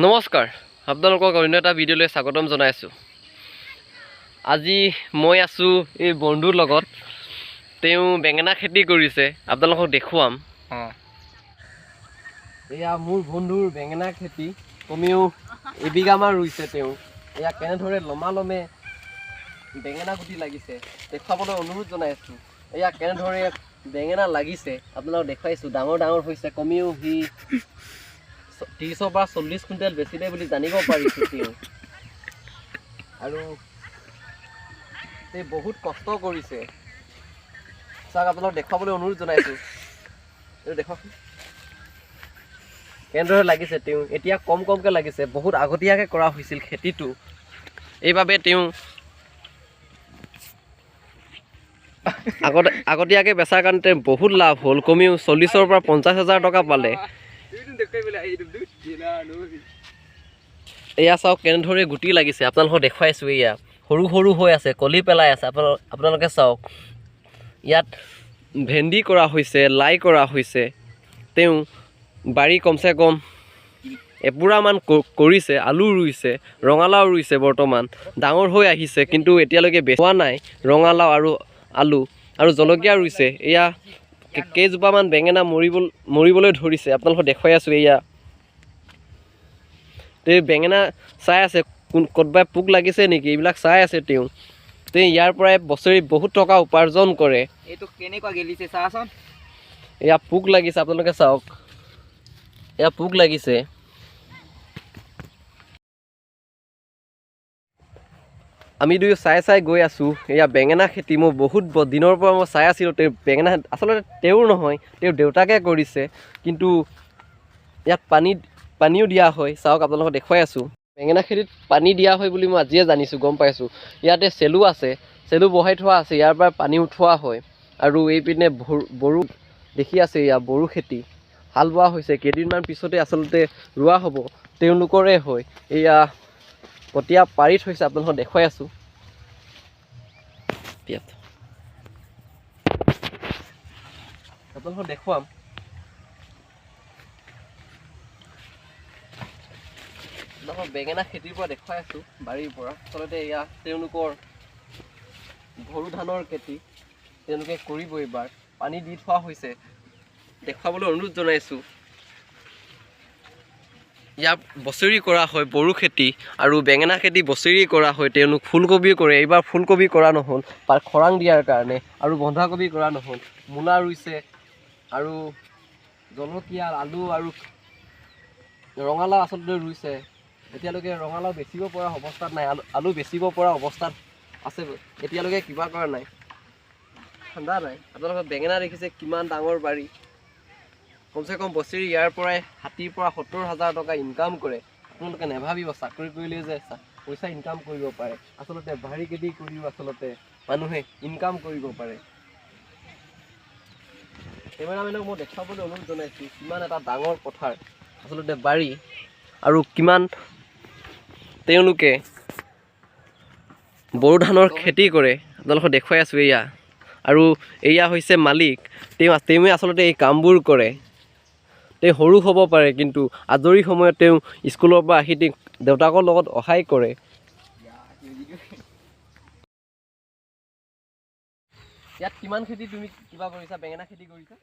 নমস্কাৰ, আপোনালোকক অন্য এটা ভিডিঅ'লৈ স্বাগতম জনাইছোঁ। আজি মই আছোঁ এই বন্ধুৰ লগত। তেওঁ বেঙেনা খেতি কৰিছে, আপোনালোকক দেখুৱাম। এয়া মোৰ বন্ধুৰ বেঙেনা খেতি, কমেও এবিঘামান ৰুইছে তেওঁ। এয়া কেনেদৰে লমালমে বেঙেনা গুটি লাগিছে দেখুৱাবলৈ অনুৰোধ জনাইছোঁ। এয়া কেনেদৰে বেঙেনা লাগিছে আপোনালোকক দেখুৱাইছোঁ। ডাঙৰ ডাঙৰ হৈছে, কমেও সি 30 পৰা 40 কুইণ্টেল বেচিলে বুলি জানিব পাৰিছোঁ তেওঁ। আৰু তেওঁ বহুত কষ্ট কৰিছে। চাওক, আপোনালোকক দেখুৱাবলৈ অনুৰোধ জনাইছোঁ। এইটো দেখুৱাওক কেনেদৰে লাগিছে তেওঁ। এতিয়া কমকৈ লাগিছে, বহুত আগতীয়াকৈ কৰা হৈছিল খেতিটো। এইবাবে তেওঁ আগতীয়াকৈ বেচাৰ কাৰণে তেওঁ বহুত লাভ হ'ল। কমেও 40,000 পৰা 50,000 টকা পালে। এয়া চাওক কেনেদৰে গুটি লাগিছে, আপোনালোকক দেখুৱাইছোঁ। এয়া সৰু সৰু হৈ আছে, কলি পেলাই আছে। আপোনালোকে চাওক, ইয়াত ভেন্দি কৰা হৈছে, লাই কৰা হৈছে। তেওঁ বাৰী কমচে কম এপোৰামান কৰিছে। আলু ৰুইছে, ৰঙালাও ৰুইছে। বৰ্তমান ডাঙৰ হৈ আহিছে, কিন্তু এতিয়ালৈকে বেচোৱা নাই ৰঙালাও আৰু আলু। আৰু জলকীয়া ৰুইছে। এয়া কেইজোপামান বেঙেনা মৰিবলৈ ধৰিছে, আপোনালোকক দেখুৱাই আছোঁ। এয়া তেওঁ বেঙেনা চাই আছে, ক'ৰবাত পোক লাগিছে নেকি, এইবিলাক চাই আছে তেওঁ ইয়াৰ পৰাই বছৰি বহুত টকা উপাৰ্জন কৰে। এইটো কেনেকুৱা গেলিছে চাচোন। এয়া পোক লাগিছে, আপোনালোকে চাওক, এয়া পোক লাগিছে। আমি দুয়ো চাই গৈ আছোঁ। এয়া বেঙেনা খেতি মই বহুত দিনৰ পৰা মই চাই আছিলোঁ। তেওঁ বেঙেনা আচলতে তেওঁৰ নহয়, তেওঁৰ দেউতাকে কৰিছে, কিন্তু ইয়াত পানীও দিয়া হয়। চাওক, আপোনালোকক দেখুৱাই আছোঁ। বেঙেনা খেতিত পানী দিয়া হয় বুলি মই আজিয়ে জানিছোঁ, গম পাইছোঁ। ইয়াতে চেলু আছে, চেলু বহাই থোৱা আছে, ইয়াৰ পৰা পানী উঠোৱা হয়। আৰু এইপিনে বড়ো দেখি আছে, এয়া বড়ো খেতি হাল বোৱা হৈছে। কেইদিনমান পিছতে আচলতে ৰোৱা হ'ব, তেওঁলোকৰে হয়। এয়া কঠীয়া পাৰি থৈছে, আপোনালোকক দেখুৱাই আছোঁ। আপোনালোকক দেখুৱাম। বেঙেনা খেতিৰ পৰা দেখুৱাই আছোঁ, বাৰীৰ পৰা। আচলতে এয়া তেওঁলোকৰ বড়ো ধানৰ খেতি, তেওঁলোকে কৰিব। এইবাৰ পানী দি থোৱা হৈছে, দেখুৱাবলৈ অনুৰোধ জনাইছোঁ। ইয়াত বছৰি কৰা হয় বড়ো খেতি, আৰু বেঙেনা খেতি বছৰি কৰা হয়। তেওঁলোক ফুলকবি কৰে। এইবাৰ ফুলকবি কৰা নহ'ল খৰাং দিয়াৰ কাৰণে, আৰু বন্ধাকবি কৰা নহ'ল। মূলা ৰুইছে, আৰু জলকীয়া, আলু আৰু ৰঙালাও আচলতে ৰুইছে। এতিয়ালৈকে ৰঙালাও বেচিব পৰা অৱস্থাত নাই, আলু বেচিব পৰা অৱস্থাত আছে। এতিয়ালৈকে কিবা কৰা নাই, ঠাণ্ডা নাই। আপোনালোকে বেঙেনা দেখিছে, কিমান ডাঙৰ বাৰী। কমচে কম বছৰি ইয়াৰ পৰাই 60,000 পৰা 70,000 টকা ইনকাম কৰে। আপোনালোকে নেভাবিব চাকৰি কৰিলে যে পইচা ইনকাম কৰিব পাৰে। আচলতে বাৰী খেতি কৰিও আচলতে মানুহে ইনকাম কৰিব পাৰে। কেমেৰামেনক মই দেখুৱাবলৈ অনুৰোধ জনাইছোঁ, কিমান এটা ডাঙৰ পথাৰ আচলতে বাৰী, আৰু কিমান তেওঁলোকে বড়ো ধানৰ খেতি কৰে। আপোনালোকক দেখুৱাই আছোঁ। এয়া আৰু এয়া হৈছে মালিক। তেওঁৱে আচলতে এই কামবোৰ কৰে। তেওঁ সৰু হ'ব পাৰে, কিন্তু আজৰি সময়ত তেওঁ স্কুলৰ পৰা আহি দেউতাকৰ লগত সহায় কৰে। ইয়াত কিমান খেতি তুমি কিবা কৰিছা? বেঙেনা খেতি কৰিছা?